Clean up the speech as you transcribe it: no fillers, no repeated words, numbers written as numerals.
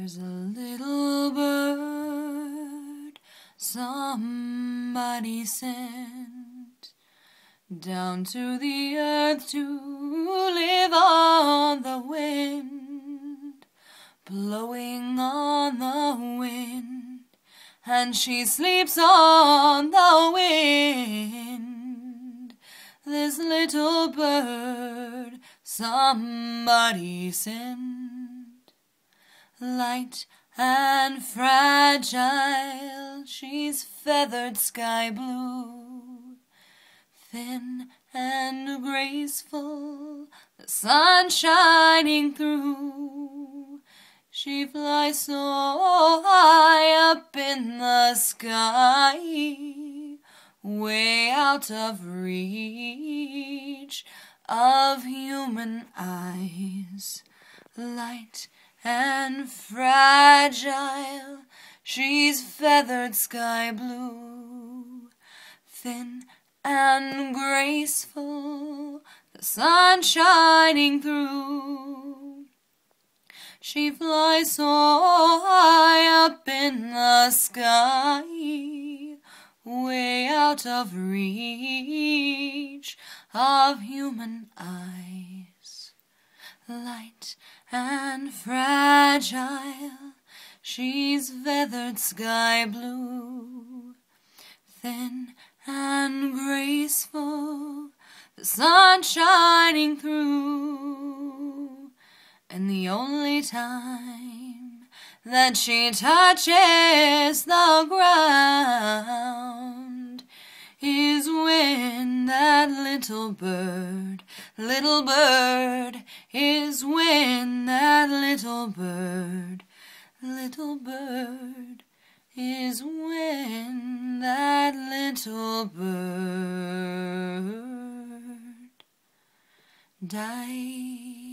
There's a little bird somebody sent down to the earth to live on the wind, blowing on the wind, and she sleeps on the wind. This little bird somebody sent, light and fragile, she's feathered sky blue, thin and graceful, the sun shining through. She flies so high up in the sky, way out of reach of human eyes. Light and fragile, she's feathered sky blue, thin and graceful, the sun shining through. She flies so high up in the sky, way out of reach of human eyes. Light and fragile, she's feathered sky blue, thin and graceful, the sun shining through. And the only time that she touches the ground is when that little bird, is when that little bird, is when that little bird dies.